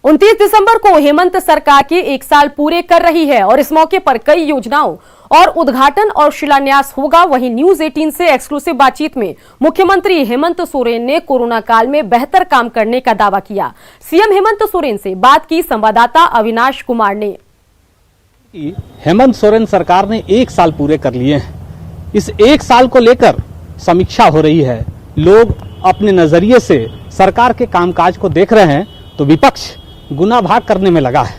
29 दिसंबर को हेमंत सरकार के 1 साल पूरे कर रही है और इस मौके पर कई योजनाओं और उद्घाटन और शिलान्यास होगा। वहीं न्यूज 18 से एक्सक्लूसिव बातचीत में मुख्यमंत्री हेमंत सोरेन ने कोरोना काल में बेहतर काम करने का दावा किया। सीएम हेमंत सोरेन से बात की संवाददाता अविनाश कुमार ने। हेमंत सोरेन सरकार ने 1 साल पूरे कर लिए हैं। इस 1 साल को लेकर समीक्षा हो रही है। लोग अपने नजरिए से सरकार के कामकाज को देख रहे हैं तो विपक्ष गुना भाग करने में लगा है।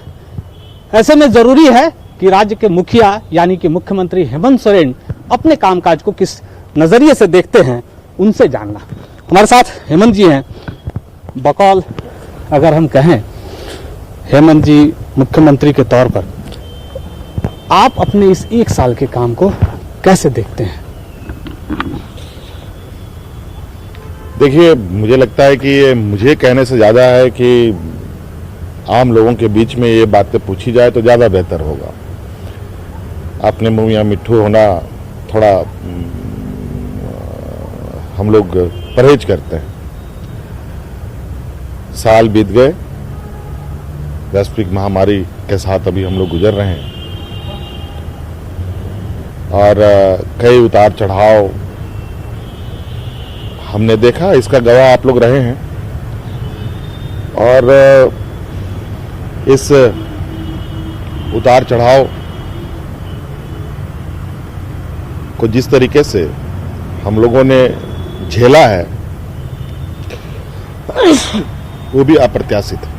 ऐसे में जरूरी है कि राज्य के मुखिया यानी कि मुख्यमंत्री हेमंत सोरेन अपने कामकाज को किस नजरिए से देखते हैं उनसे जानना। हमारे साथ हेमंत जी हैं। बकौल अगर हम कहें हेमंत जी मुख्यमंत्री के तौर पर आप अपने इस 1 साल के काम को कैसे देखते हैं? देखिए, मुझे लगता है कि ये मुझे कहने से ज़्यादा है कि आम लोगों के बीच में ये बातें पूछी जाए तो ज़्यादा बेहतर होगा। अपने मुँह या मिट्ठू होना थोड़ा हम लोग परहेज करते हैं। साल बीत गए, वैश्विक महामारी के साथ अभी हम लोग गुजर रहे हैं और कई उतार चढ़ाव हमने देखा, इसका गवाह आप लोग रहे हैं। और इस उतार चढ़ाव को जिस तरीके से हम लोगों ने झेला है वो भी अप्रत्याशित है।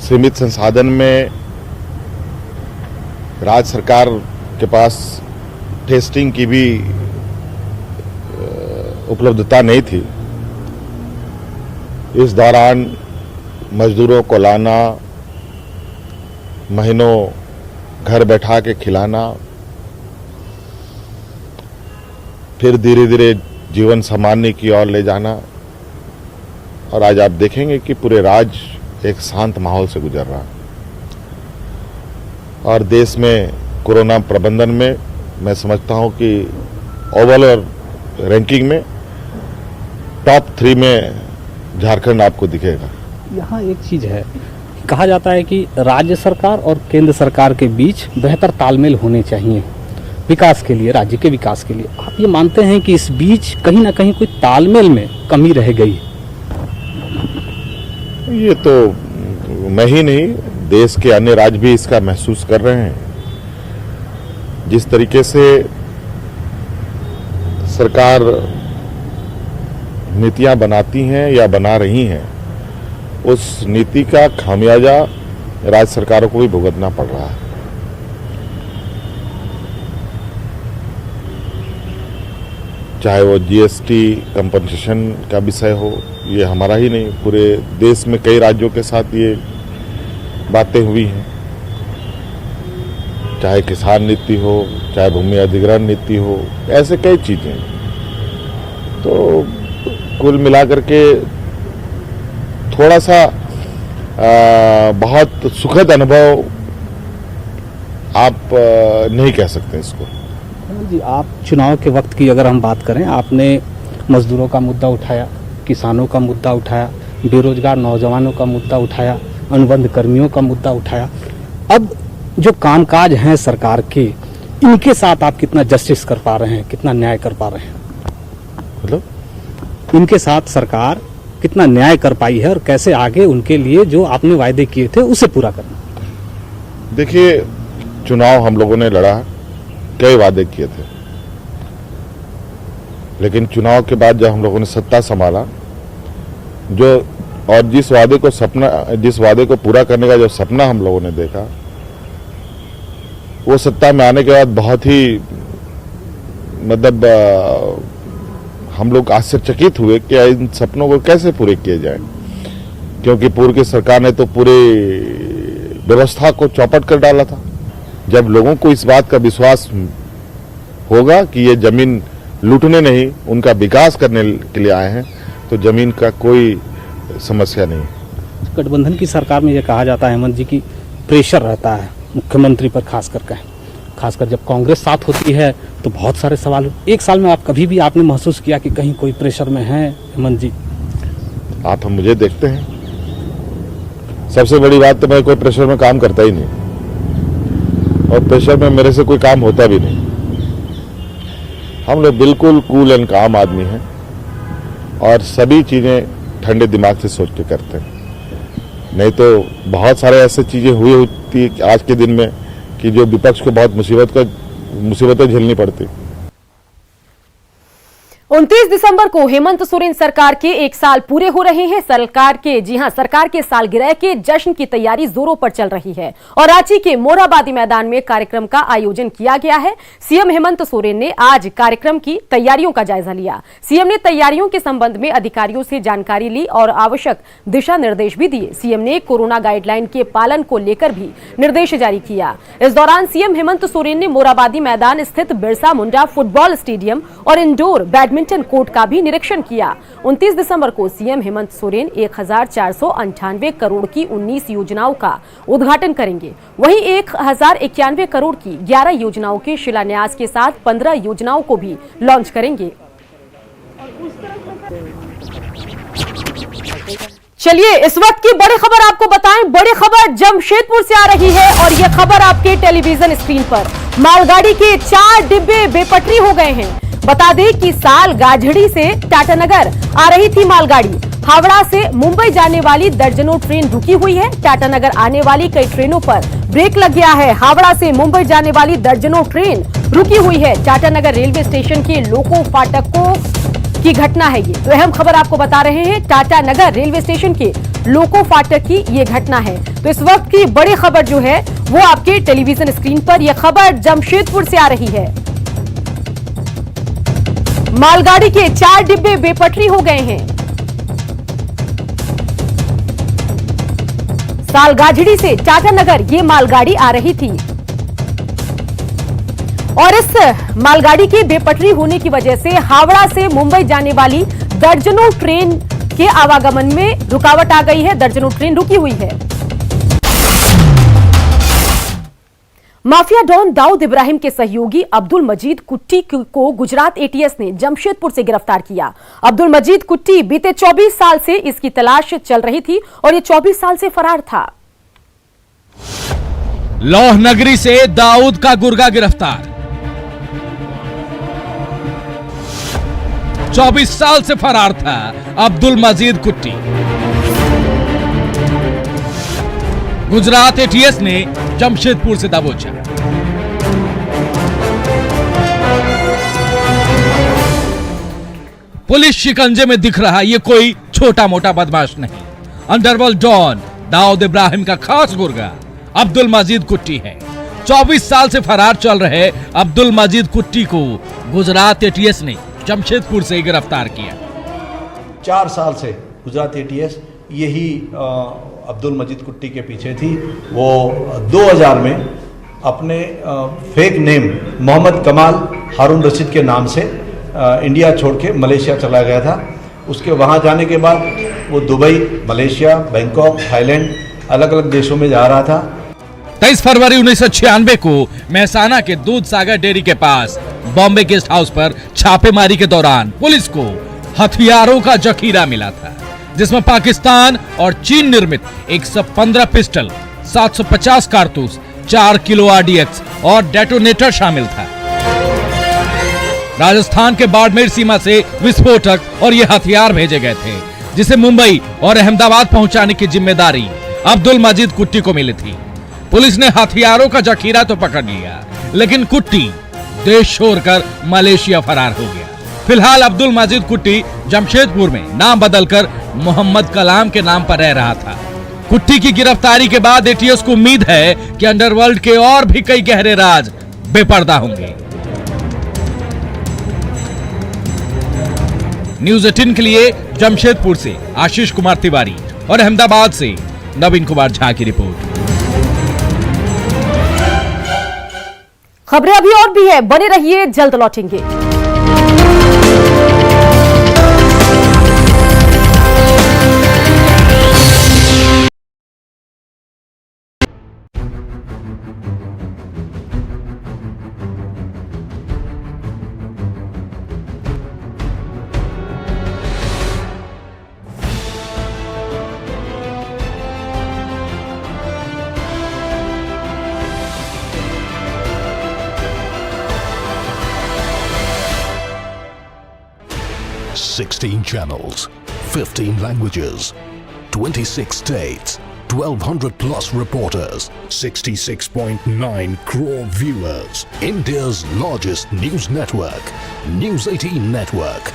सीमित संसाधन में राज्य सरकार के पास टेस्टिंग की भी उपलब्धता नहीं थी। इस दौरान मजदूरों को लाना, महीनों घर बैठा के खिलाना, फिर धीरे धीरे जीवन सामान्य की ओर ले जाना, और आज आप देखेंगे कि पूरे राज्य एक शांत माहौल से गुजर रहा है। और देश में कोरोना प्रबंधन में मैं समझता हूं कि ओवरऑल रैंकिंग में टॉप 3 में झारखंड आपको दिखेगा। यहाँ एक चीज है, कहा जाता है कि राज्य सरकार और केंद्र सरकार के बीच बेहतर तालमेल होने चाहिए विकास के लिए, राज्य के विकास के लिए। आप ये मानते हैं कि इस बीच कहीं ना कहीं कोई तालमेल में कमी रह गई? ये तो मैं ही नहीं, देश के अन्य राज्य भी इसका महसूस कर रहे हैं। जिस तरीके से सरकार नीतियां बनाती हैं या बना रही हैं, उस नीति का खामियाजा राज्य सरकारों को भी भुगतना पड़ रहा है। चाहे वो जीएसटी कंपनसेशन का विषय हो, ये हमारा ही नहीं, पूरे देश में कई राज्यों के साथ ये बातें हुई हैं। चाहे किसान नीति हो, चाहे भूमि अधिग्रहण नीति हो, ऐसे कई चीजें। तो कुल मिलाकर के थोड़ा सा बहुत सुखद अनुभव आप नहीं कह सकते इसको। जी, आप चुनाव के वक्त की अगर हम बात करें, आपने मजदूरों का मुद्दा उठाया, किसानों का मुद्दा उठाया, बेरोजगार नौजवानों का मुद्दा उठाया, अनुबंध कर्मियों का मुद्दा उठाया। अब जो कामकाज हैं सरकार के, इनके साथ आप कितना जस्टिस कर पा रहे हैं, कितना न्याय कर पा रहे हैं? मतलब इनके साथ सरकार कितना न्याय कर पाई है और कैसे आगे उनके लिए जो आपने वायदे किए थे उसे पूरा करना? देखिए, चुनाव हम लोगों ने लड़ा, कई वादे किए थे, लेकिन चुनाव के बाद जब हम लोगों ने सत्ता संभाला, जो और जिस वादे को पूरा करने का जो सपना हम लोगों ने देखा, वो सत्ता में आने के बाद बहुत ही मतलब हम लोग आश्चर्यचकित हुए कि इन सपनों को कैसे पूरे किए जाए, क्योंकि पूर्व की सरकार ने तो पूरी व्यवस्था को चौपट कर डाला था। जब लोगों को इस बात का विश्वास होगा कि ये जमीन लूटने नहीं, उनका विकास करने के लिए आए हैं, तो जमीन का कोई समस्या नहीं। गठबंधन की सरकार में ये कहा जाता है हेमंत जी की प्रेशर रहता है मुख्यमंत्री पर, खासकर जब कांग्रेस साथ होती है तो बहुत सारे सवाल। 1 साल में आप कभी भी आपने महसूस किया कि कहीं कोई प्रेशर में है हेमंत जी? आप हम मुझे देखते हैं, सबसे बड़ी बात तो मैं कोई प्रेशर में काम करता ही नहीं, और प्रेशर में मेरे से कोई काम होता भी नहीं। हम लोग बिल्कुल कूल एंड काम आदमी हैं और सभी चीजें ठंडे दिमाग से सोच के करते हैं। नहीं तो बहुत सारे ऐसे चीजें हुई होती है आज के दिन में कि जो विपक्ष को बहुत मुसीबतें झेलनी पड़ती। 29 दिसंबर को हेमंत सोरेन सरकार के 1 साल पूरे हो रहे हैं। सरकार के सालगिरह के जश्न की तैयारी जोरों पर चल रही है और रांची के मोरहाबादी मैदान में कार्यक्रम का आयोजन किया गया है। सीएम हेमंत सोरेन ने आज कार्यक्रम की तैयारियों का जायजा लिया। सीएम ने तैयारियों के संबंध में अधिकारियों से जानकारी ली और आवश्यक दिशा निर्देश भी दिए। सीएम ने कोरोना गाइडलाइन के पालन को लेकर भी निर्देश जारी किया। इस दौरान सीएम हेमंत सोरेन ने मोरहाबादी मैदान स्थित बिरसा मुंडा फुटबॉल स्टेडियम और इंडोर बैडमिंटन कोर्ट का भी निरीक्षण किया। 29 दिसंबर को सीएम हेमंत सोरेन 1498 करोड़ की 19 योजनाओं का उद्घाटन करेंगे। वहीं 1091 करोड़ की 11 योजनाओं के शिलान्यास के साथ 15 योजनाओं को भी लॉन्च करेंगे। चलिए इस वक्त की बड़ी खबर आपको बताएं। बड़ी खबर जमशेदपुर से आ रही है और यह खबर आपके टेलीविजन स्क्रीन पर। मालगाड़ी के 4 डिब्बे बेपटरी हो गए हैं। बता दें कि सालगाझड़ी से टाटानगर आ रही थी मालगाड़ी। हावड़ा से मुंबई जाने वाली दर्जनों ट्रेन रुकी हुई है। टाटानगर आने वाली कई ट्रेनों पर ब्रेक लग गया है। हावड़ा से मुंबई जाने वाली दर्जनों ट्रेन रुकी हुई है। टाटानगर रेलवे स्टेशन के लोको फाटकों की घटना है ये। तो अहम खबर आपको बता रहे हैं, टाटानगर रेलवे स्टेशन के लोको फाटक की ये घटना है। तो इस वक्त की बड़ी खबर जो है वो आपके टेलीविजन स्क्रीन पर, यह खबर जमशेदपुर से आ रही है। मालगाड़ी के 4 डिब्बे बेपटरी हो गए हैं। सालगाझड़ी से टाटानगर ये मालगाड़ी आ रही थी और इस मालगाड़ी के बेपटरी होने की वजह से हावड़ा से मुंबई जाने वाली दर्जनों ट्रेन के आवागमन में रुकावट आ गई है। दर्जनों ट्रेन रुकी हुई है। माफिया डॉन दाऊद इब्राहिम के सहयोगी अब्दुल मजीद कुट्टी को गुजरात एटीएस ने जमशेदपुर से गिरफ्तार किया। अब्दुल मजीद कुट्टी बीते 24 साल से इसकी तलाश चल रही थी और ये 24 साल से फरार था। लौह नगरी से दाऊद का गुर्गा गिरफ्तार। 24 साल से फरार था अब्दुल मजीद कुट्टी। गुजरात एटीएस ने जमशेदपुर से दबोचा। पुलिस शिकंजे में दिख रहा ये कोई छोटा मोटा बदमाश नहीं, अंडरवर्ल्ड डॉन दाऊद इब्राहिम का खास गुर्गा अब्दुल मजीद कुट्टी है। 24 साल से फरार चल रहे अब्दुल मजीद कुट्टी को गुजरात एटीएस ने जमशेदपुर से गिरफ्तार किया। 4 साल से गुजरात एटीएस यही अब्दुल मजीद कुट्टी के पीछे थी। वो 2000 में अपने फेक नेम मोहम्मद कमाल हारून रशीद के नाम से इंडिया छोड़ के मलेशिया चला गया था। उसके वहाँ जाने के बाद वो दुबई, मलेशिया, बैंकॉक, थाईलैंड अलग अलग देशों में जा रहा था। 23 फरवरी 1996 को मेहसाना के दूध सागर डेयरी के पास बॉम्बे गेस्ट हाउस पर छापेमारी के दौरान पुलिस को हथियारों का जखीरा मिला था, जिसमें पाकिस्तान और चीन निर्मित 115 पिस्टल, 750 कारतूस, 4 किलो आरडीएक्स और डेटोनेटर शामिल था। राजस्थान के बाड़मेर सीमा से विस्फोटक और ये हथियार भेजे गए थे, जिसे मुंबई और अहमदाबाद पहुंचाने की जिम्मेदारी अब्दुल मजीद कुट्टी को मिली थी। पुलिस ने हथियारों का जखीरा तो पकड़ लिया, लेकिन कुट्टी देश छोड़कर मलेशिया फरार हो गया। फिलहाल अब्दुल मजीद कुट्टी जमशेदपुर में नाम बदलकर मोहम्मद कलाम के नाम पर रह रहा था। कुट्टी की गिरफ्तारी के बाद एटीएस को उम्मीद है कि अंडरवर्ल्ड के और भी कई गहरे राज बेपर्दा होंगे। न्यूज 18 के लिए जमशेदपुर से आशीष कुमार तिवारी और अहमदाबाद से नवीन कुमार झा की रिपोर्ट। खबरें अभी और भी है, बने रहिए, जल्द लौटेंगे। 16 channels, 15 languages, 26 states, 1200 plus reporters, 66.9 crore viewers. India's largest news network, News 18 Network.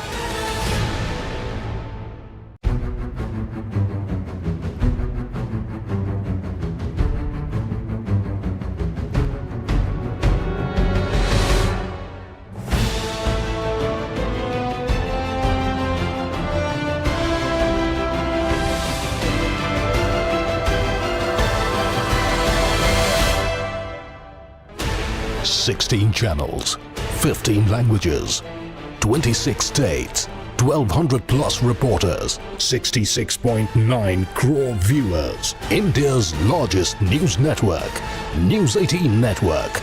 Sixteen channels, 15 languages, 26 states, 1200 plus reporters, 66.9 crore viewers. India's largest news network, News 18 Network.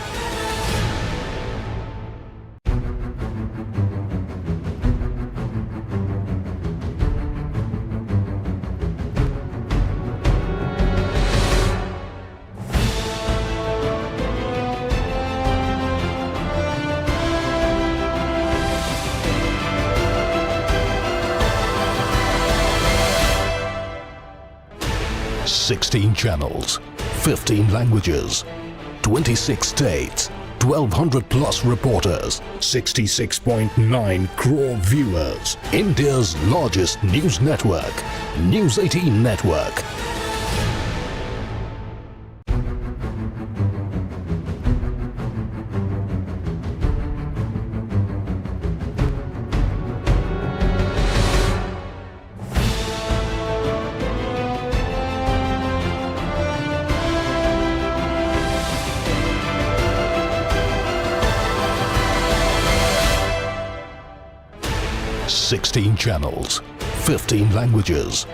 Sixteen channels, 15 languages, 26 states, 1200 plus reporters, 66.9 crore viewers. India's largest news network, News 18 Network. Sixteen channels, 15 languages,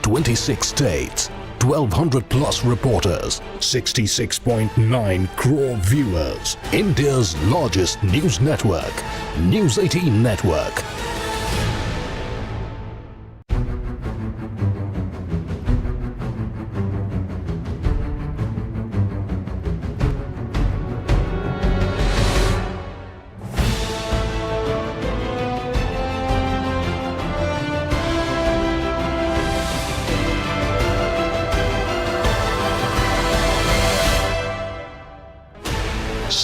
26 states, 1200 plus reporters, 66.9 crore viewers. India's largest news network, News 18 Network.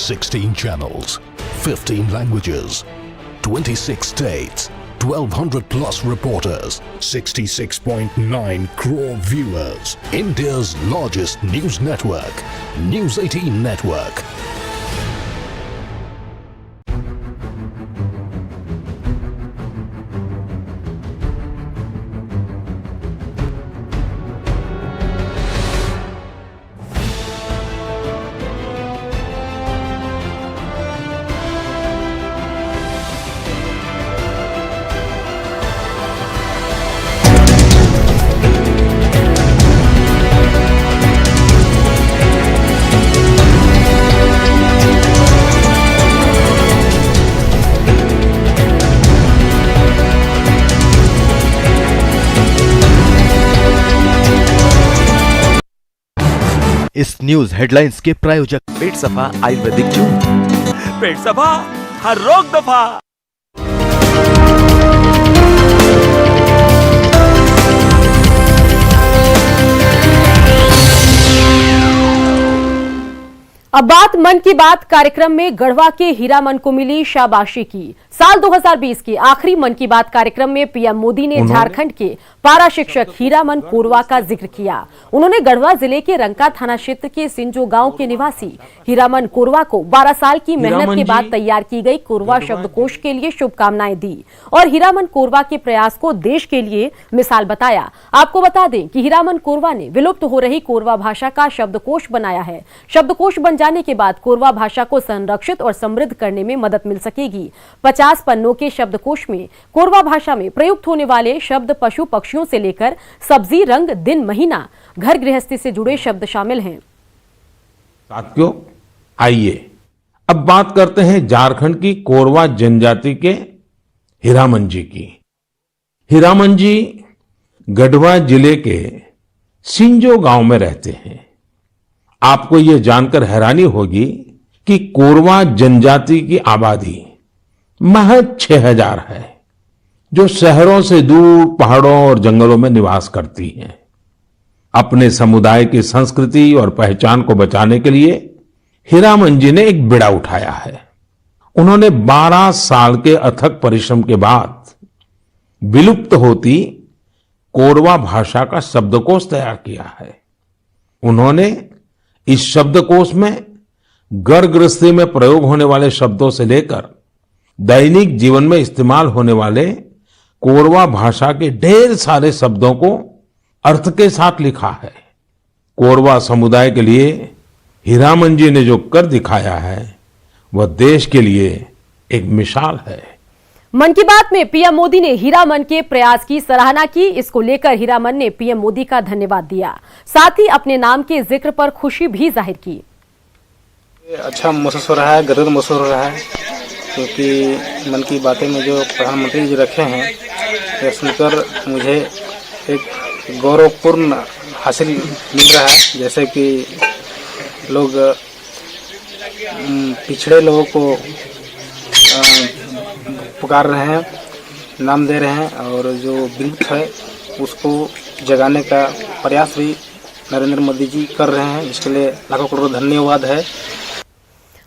Sixteen channels, 15 languages, 26 states, 1200 plus reporters, 66.9 crore viewers. India's largest news network, News 18 Network. इस news headlines के प्रायोजक पेट सफा Ayurvedic juice. पेट सफा, हर रोग दफा। अब बात मन की बात कार्यक्रम में गढ़वा के हीरामन को मिली शाबाशी की। साल 2020 के आखिरी मन की बात कार्यक्रम में पीएम मोदी ने झारखंड के पारा शिक्षक हीरामन कोरवा का जिक्र किया। उन्होंने गढ़वा जिले के रंका थाना क्षेत्र के सिंजो गांव के निवासी हीरामन कोरवा को 12 साल की मेहनत के बाद तैयार की गई कोरवा शब्दकोश के लिए शुभकामनाएं दी और हीरामन कोरवा के प्रयास को देश के लिए मिसाल बताया। आपको बता दें कि हीरामन कोरवा ने विलुप्त हो रही कोरवा भाषा का शब्दकोश बनाया है। शब्दकोश बन जाने के बाद कोरवा भाषा को संरक्षित और समृद्ध करने में मदद मिल सकेगी। 50 पन्नों के शब्दकोश में कोरवा भाषा में प्रयुक्त होने वाले शब्द पशु पक्षियों से लेकर सब्जी, रंग, दिन, महीना, घर गृहस्थी से जुड़े शब्द शामिल हैं। साथियों, आइए अब बात करते हैं झारखंड की कोरवा जनजाति के हीरामन जी की। हीरामन जी गढ़वा जिले के सिंजो गांव में रहते हैं। आपको यह जानकर हैरानी होगी कि कोरवा जनजाति की आबादी महज 6000 है, जो शहरों से दूर पहाड़ों और जंगलों में निवास करती हैं। अपने समुदाय की संस्कृति और पहचान को बचाने के लिए हीरामन जी ने एक बीड़ा उठाया है। उन्होंने 12 साल के अथक परिश्रम के बाद विलुप्त होती कोरवा भाषा का शब्दकोश तैयार किया है। उन्होंने इस शब्दकोश में घर गृहस्थी में प्रयोग होने वाले शब्दों से लेकर दैनिक जीवन में इस्तेमाल होने वाले कोरवा भाषा के ढेर सारे शब्दों को अर्थ के साथ लिखा है। कोरवा समुदाय के लिए हीरामन जी ने जो कर दिखाया है वह देश के लिए एक मिसाल है। मन की बात में पीएम मोदी ने हीरामन के प्रयास की सराहना की। इसको लेकर हीरामन ने पीएम मोदी का धन्यवाद दिया, साथ ही अपने नाम के जिक्र पर खुशी भी जाहिर की। अच्छा महसूस हो रहा है, गर्व महसूस हो रहा है, क्योंकि मन की बातें में जो प्रधानमंत्री जी रखे हैं यह सुनकर मुझे एक गौरवपूर्ण हासिल मिल रहा है। जैसे कि लोग पिछड़े लोगों को पुकार रहे हैं, नाम दे रहे हैं, और जो विलुप्त है उसको जगाने का प्रयास भी नरेंद्र मोदी जी कर रहे हैं, जिसके लिए लाखों करोड़ धन्यवाद है।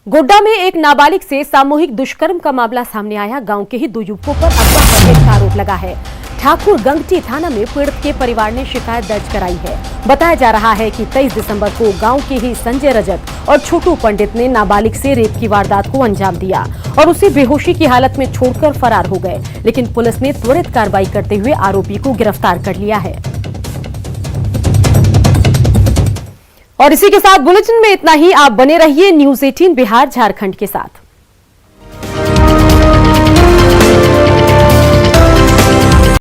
गोड्डा में एक नाबालिग से सामूहिक दुष्कर्म का मामला सामने आया। गांव के ही 2 युवकों पर अगवा करने का आरोप लगा है। ठाकुर गंगटी थाना में पीड़ित के परिवार ने शिकायत दर्ज कराई है। बताया जा रहा है कि 23 दिसंबर को गांव के ही संजय रजक और छोटू पंडित ने नाबालिग से रेप की वारदात को अंजाम दिया और उसे बेहोशी की हालत में छोड़कर फरार हो गए, लेकिन पुलिस ने त्वरित कार्रवाई करते हुए आरोपी को गिरफ्तार कर लिया है। और इसी के साथ बुलेटिन में इतना ही। आप बने रहिए न्यूज़ 18 बिहार झारखंड के साथ।